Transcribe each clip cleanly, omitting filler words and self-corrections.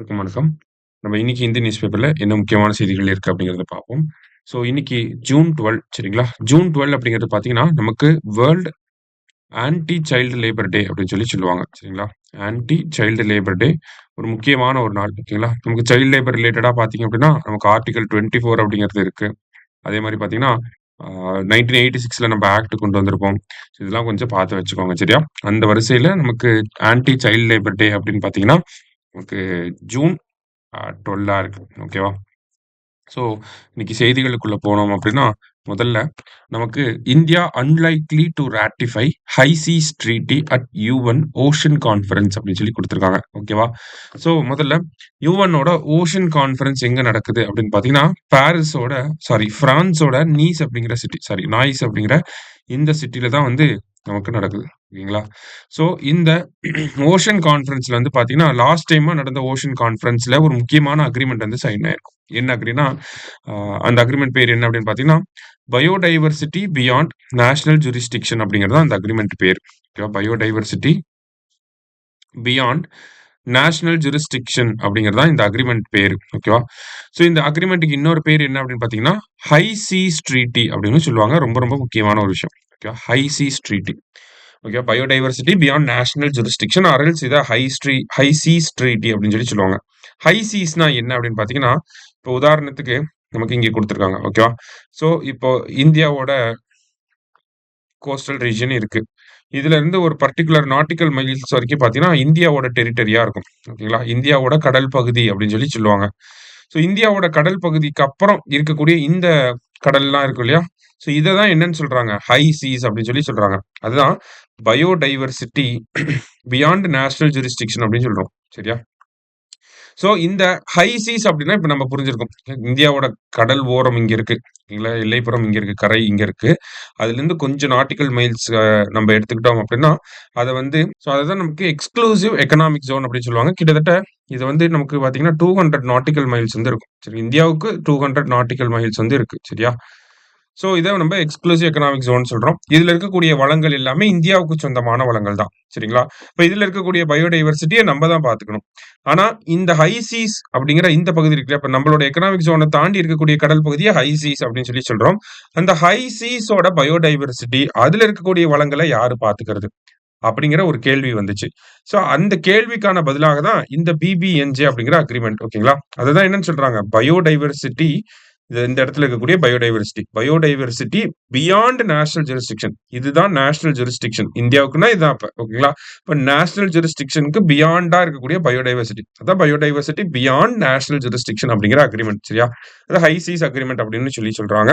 வணக்கம். நம்ம இன்னைக்கு இந்தியன் நியூஸ் பேப்பர்ல என்ன முக்கியமான செய்திகள் இருக்கு அப்படிங்கிறத பார்ப்போம். ஸோ இன்னைக்கு ஜூன் 12 சரிங்களா? ஜூன் 12 அப்படிங்கிறது பார்த்தீங்கன்னா, நமக்கு வேர்ல்ட் ஆன்டி சைல்டு லேபர் டே அப்படின்னு சொல்லுவாங்க. சரிங்களா? ஆன்டி சைல்டு லேபர் டே ஒரு முக்கியமான ஒரு நாள். ஓகேங்களா? நமக்கு சைல்டு லேபர் ரிலேட்டடா பார்த்தீங்க அப்படின்னா, நமக்கு ஆர்டிகிள் 24 அப்படிங்கிறது இருக்கு. அதே மாரி பார்த்தீங்கன்னா, 1986ல நம்ம ஆக்ட் கொண்டு வந்திருப்போம். இதெல்லாம் கொஞ்சம் பார்த்து வச்சுக்கோங்க சரியா? அந்த வரிசையில நமக்கு ஆன்டி சைல்டு லேபர் டே அப்படின்னு பார்த்தீங்கன்னா, நமக்கு ஜூன் 12 இருக்கு. ஓகேவா? ஸோ, இன்னைக்கு செய்திகளுக்குள்ள போனோம் அப்படின்னா, முதல்ல நமக்கு India unlikely to ratify high seas treaty at UN ocean conference அப்படின்னு குடுத்துருக்காங்க. ஓகேவா? ஸோ, முதல்ல யுஎன்னோட ஓஷன் கான்ஃபரன்ஸ் எங்க நடக்குது அப்படின்னு பார்த்தீங்கன்னா, பிரான்ஸோட நாய்ஸ் அப்படிங்கிற இந்த சிட்டில தான் வந்து நமக்கு நடக்குது. ஓகேங்களா? ஸோ, இந்த ஓஷன் கான்ஃபரன்ஸ்ல வந்து பார்த்தீங்கன்னா, லாஸ்ட் டைமா நடந்த ஓஷன் கான்ஃபரன்ஸ்ல ஒரு முக்கியமான அக்ரீமெண்ட் வந்து சைன் ஆயிருக்கும். என்ன அக்ரின்னா, அ அந்த அக்ரீமெண்ட் பேர் என்ன அப்படின்னு பார்த்தீங்கன்னா, பயோடைவர்சிட்டி பியாண்ட் நேஷனல் ஜூரிஸ்டிக்ஷன் அப்படிங்கிறது தான் அந்த அக்ரீமெண்ட் பேர். ஓகேவா? பயோடைவர்சிட்டி பியாண்ட் நேஷனல் ஜூரிஸ்டிக்ஷன் அப்படிங்கிறது தான் இந்த அக்ரீமெண்ட் பேரு. ஓகேவா? ஸோ இந்த அக்ரீமெண்ட்டுக்கு இன்னொரு பேர் என்ன அப்படின்னு பார்த்தீங்கன்னா, ஹை சீஸ் ட்ரீட்டி அப்படின்னு சொல்லுவாங்க. ரொம்ப ரொம்ப முக்கியமான ஒரு விஷயம். ஓகேவா? High seas treaty. Okay. Biodiversity beyond national jurisdiction or else இத ஹை சீஸ் ட்ரீட்டி அப்படின்னு சொல்லுவாங்க. ஹை சீஸ்னா என்ன அப்படின்னு பார்த்தீங்கன்னா, இப்போ உதாரணத்துக்கு நமக்கு இங்க குடுத்துருக்காங்க. ஓகேவா? ஸோ இப்போ இந்தியாவோட கோஸ்டல் ரீஜியன் இருக்கு. இதுல இருந்து ஒரு பர்ட்டிகுலர் நாட்டிக்கல் மைல்ஸ் வரைக்கும் பார்த்தீங்கன்னா, இந்தியாவோட டெரிட்டரியா இருக்கும். ஓகேங்களா? இந்தியாவோட கடல் பகுதி அப்படின்னு சொல்லுவாங்க. ஸோ இந்தியாவோட கடல் பகுதிக்கு அப்புறம் இருக்கக்கூடிய இந்த கடல்லாம் இருக்கும் இல்லையா? ஸோ இத தான் என்னன்னு சொல்றாங்க? ஹை சீஸ் அப்படின்னு சொல்றாங்க. அதுதான் பயோடைவர்சிட்டி பியாண்ட் நேஷனல் ஜூரிஸ்டிக்ஷன் அப்படின்னு சொல்றோம். சரியா? ஸோ இந்த ஹை சீஸ் அப்படின்னா இப்ப நம்ம புரிஞ்சிருக்கும். இந்தியாவோட கடல் ஓரம் இங்க இருக்கு. இல்லைங்களா? எல்லைப்புறம் இங்க இருக்கு. கரை இங்க இருக்கு. அதுலேருந்து கொஞ்சம் நாட்டிக்கல் மைல்ஸ் நம்ம எடுத்துக்கிட்டோம் அப்படின்னா, அத வந்து அததான் நமக்கு எக்ஸ்க்ளூசிவ் எக்கனாமிக் ஜோன் அப்படின்னு சொல்லுவாங்க. கிட்டத்தட்ட இது வந்து நமக்கு பார்த்தீங்கன்னா, 200 நாட்டிக்கல் மைல்ஸ் வந்து இருக்கும். சரி, இந்தியாவுக்கு 200 நாட்டிக்கல் மைல்ஸ் வந்து இருக்கு. சரியா? ஸோ இத நம்ம எக்ஸ்க்ளூசிவ் எக்கனாமிக் ஜோன் சொல்றோம். இதுல இருக்கக்கூடிய வளங்கள் எல்லாமே இந்தியாவுக்கு சொந்தமான வளங்கள் தான். சரிங்களா? இப்ப இதுல இருக்கக்கூடிய பயோடைவர்சிட்டிய நம்ம தான் பார்த்துக்கணும். ஆனா இந்த ஹை சீஸ் அப்படிங்கிற இந்த பகுதி இருக்கு இல்லையா? இப்ப நம்மளோட எக்கனாமிக் ஜோன தாண்டி இருக்கக்கூடிய கடல் பகுதிய ஹை சீஸ் அப்படின்னு சொல்றோம். அந்த ஹை சீஸோட பயோடைவர்சிட்டி அதுல இருக்கக்கூடிய வளங்கள யாரு பார்த்துக்கிறது? அப்படிங்கிற ஒரு கேள்வி வந்துச்சு. ஸோ அந்த கேள்விக்கான பதிலாக தான் இந்த பிபிஎன்ஜே அப்படிங்கிற அக்ரீமெண்ட். ஓகேங்களா? அததான் என்னன்னு சொல்றாங்க? பயோடைவர்சிட்டி இந்த இடத்துல இருக்கக்கூடிய பயோடைவர்சிட்டி பியாண்ட் நேஷனல் ஜூரிஸ்டிக்ஷன். இதுதான் நேஷனல் ஜூரிஸ்டிக்ஷன். இந்தியாவுக்குன்னா இதான் அப்ப. ஓகேங்களா? இப்ப நேஷனல் ஜூரிஸ்டிக்ஷனுக்கு பியாண்டா இருக்கக்கூடிய பயோடைவர்சிட்டி. அதான் பயோடைவர்சிட்டி பியாண்ட் நேஷனல் ஜூரிஸ்டிக்ஷன் அப்படிங்கிற அக்ரீமெண்ட். சரியா? அது ஹை சீஸ் அக்ரீமெண்ட் அப்படின்னு சொல்றாங்க.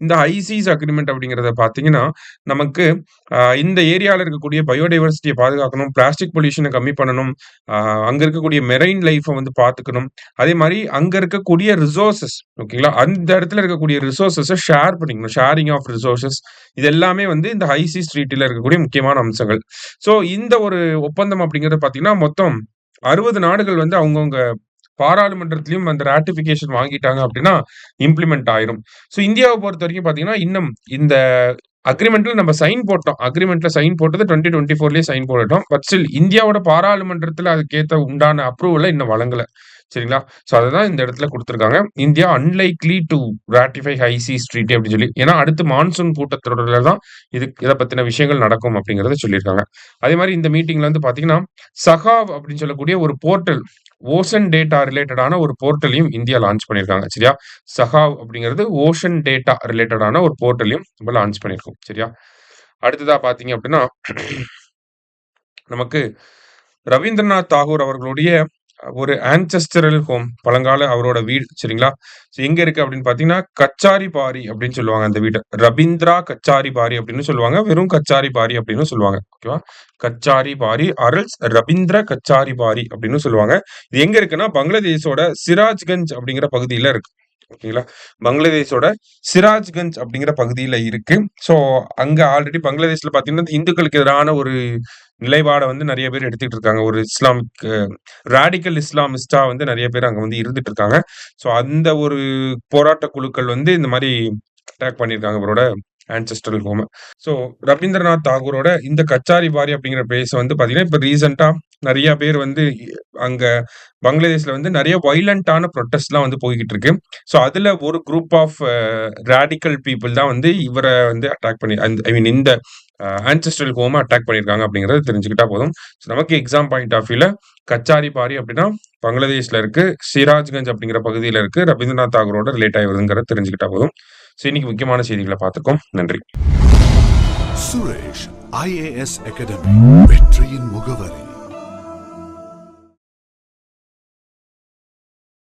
இந்த ஹை சீஸ் அக்ரீமெண்ட் அப்படிங்கிறத பார்த்தீங்கன்னா, நமக்கு இந்த ஏரியால இருக்கக்கூடிய பயோடைவர்சிட்டிய பாதுகாக்கணும், பிளாஸ்டிக் பொல்யூஷன கம்மி பண்ணணும், அ அங்க இருக்கக்கூடிய மெரைன் லைஃப்ப வந்து பார்த்துக்கணும். அதே மாரி அங்க இருக்கக்கூடிய ரிசோர்ஸஸ் ஓகேங்களா? அந்த இடத்துல இருக்கக்கூடிய ரிசோர்ஸஸ ஷேர் பண்ணிக்கணும். ஷேரிங் ஆஃப் ரிசோர்ஸஸ் இது எல்லாமே வந்து இந்த ஹை சீஸ் ட்ரீட்டில இருக்கக்கூடிய முக்கியமான அம்சங்கள். ஸோ இந்த ஒரு ஒப்பந்தம் அப்படிங்கிறது பார்த்தீங்கன்னா, மொத்தம் 60 நாடுகள் வந்து அவங்கவங்க பாராளுமன்றத்திலயும் அந்த ராட்டிஃபிகேஷன் வாங்கிட்டாங்க அப்படின்னா, இம்ப்ளிமெண்ட் ஆயிரும். ஸோ இந்தியாவ பொறுத்தவரைக்கும் பார்த்தீங்கன்னா, இன்னும் இந்த அக்ரீமெண்ட்ல நம்ம சைன் போட்டோம். அக்ரீமெண்ட்ல சைன் போட்டது 2024லயே சைன் போட்டுட்டோம். பட் ஸ்டில் இந்தியாவோட பாராளுமன்றத்தில அதுக்கேத்த உண்டான அப்ரூவல இன்னும் வழங்கல. சரிங்களா? ஸோ அததான் இந்த இடத்துல குடுத்துருக்காங்க. India unlikely to ratify high seas treaty அப்படின்னு ஏன்னா அடுத்து மான்சூன் கூட்டத்தொடர்ல தான் இத பத்தின விஷயங்கள் நடக்கும் அப்படிங்கிறத சொல்லியிருக்காங்க. அதே மாரி இந்த மீட்டிங்ல வந்து பார்த்தீங்கன்னா, சகாவ் அப்படின்னு சொல்லக்கூடிய ஒரு போர்ட்டல் ஓசன் டேட்டா ரிலேட்டடான ஒரு போர்ட்டலையும் இந்தியா லான்ச் பண்ணியிருக்காங்க. சரியா? சகாவ் அப்படிங்கிறது ஓஷன் டேட்டா ரிலேட்டடான ஒரு போர்ட்டலையும் நம்ம லான்ச் பண்ணியிருக்கோம். சரியா? அடுத்ததா பார்த்தீங்க அப்படின்னா, நமக்கு ரவீந்திரநாத் தாகூர் அவர்களுடைய ஒரு ஆன்செஸ்டரல் ஹோம் பழங்கால அவரோட வீடு. சரிங்களா? ஸோ எங்க இருக்கு அப்படின்னு பார்த்தீங்கன்னா, கச்சாரி பாரி அப்படின்னு சொல்லுவாங்க அந்த வீட்ட. ரபீந்திரா கச்சாரி பாரி அப்படின்னு சொல்லுவாங்க. வெறும் கச்சாரி பாரி அப்படின்னு சொல்லுவாங்க. ஓகேவா? கச்சாரி பாரி ஆர் எல்ஸ் ரபீந்திர கச்சாரி பாரி அப்படின்னு சொல்லுவாங்க. இது எங்க இருக்குன்னா, பங்களாதேஷோட சிராஜ்கஞ்ச் அப்படிங்கிற பகுதியில இருக்கு. ஓகேங்களா? பங்களாதேஷோட சிராஜ்கஞ்ச் அப்படிங்கிற பகுதியில இருக்கு. ஸோ அங்க ஆல்ரெடி பங்களாதேஷ்ல பார்த்தீங்கன்னா, இந்துக்களுக்கு எதிரான ஒரு நிலைப்பாட வந்து நெறைய பேர் எடுத்துட்டு இருக்காங்க. ஒரு இஸ்லாமிக் ராடிக்கல் இஸ்லாமிஸ்ட்டா வந்து நெறைய பேர் அங்க வந்து இருந்துட்டு இருக்காங்க. ஸோ அந்த ஒரு போராட்ட குழுக்கள் வந்து இந்த மாரி அட்டாக் பண்ணியிருக்காங்க இவரோட ஆன்செஸ்ட்ரல் ஹோம். ஸோ ரவீந்திரநாத் தாகூரோட இந்த கச்சாரி பாரி அப்படிங்கிற பிளேஸ் வந்து பார்த்தீங்கன்னா, இப்ப ரீசென்ட்டா நெறைய பேர் வந்து அங்க பங்களாதேஷ்ல வந்து நெறைய வயலன்ட்டான ப்ரொட்டஸ்ட்லாம் வந்து போய்க்கிட்டு இருக்கு. ஸோ அதுல ஒரு குரூப் ஆஃப் ராடிக்கல் பீப்பிள் தான் வந்து இவர வந்து அட்டாக் பண்ணி ஐ மீன் இந்த ஆன்செஸ்ட்ரல் ஹோம அட்டாக் பண்ணியிருக்காங்க அப்படிங்கிறத தெரிஞ்சுக்கிட்டா போதும். ஸோ நமக்கு எக்ஸாம் பாயிண்ட் ஆஃப் வியூல கச்சாரி பாரி அப்படின்னா பங்களாதேஷ்ல இருக்கு. சிராஜ்கஞ்ச் அப்படிங்கிற பகுதியில இருக்கு. ரவீந்திரநாத் தாகூரோட ரிலேட் ஆயி வருதுங்கிறத தெரிஞ்சுக்கிட்டா போதும். ஸோ இன்னைக்கு முக்கியமான செய்திகள பார்த்துருக்கோம். நன்றி. சுரேஷ் IAS அகாடமி வெற்றியின் முகவரி.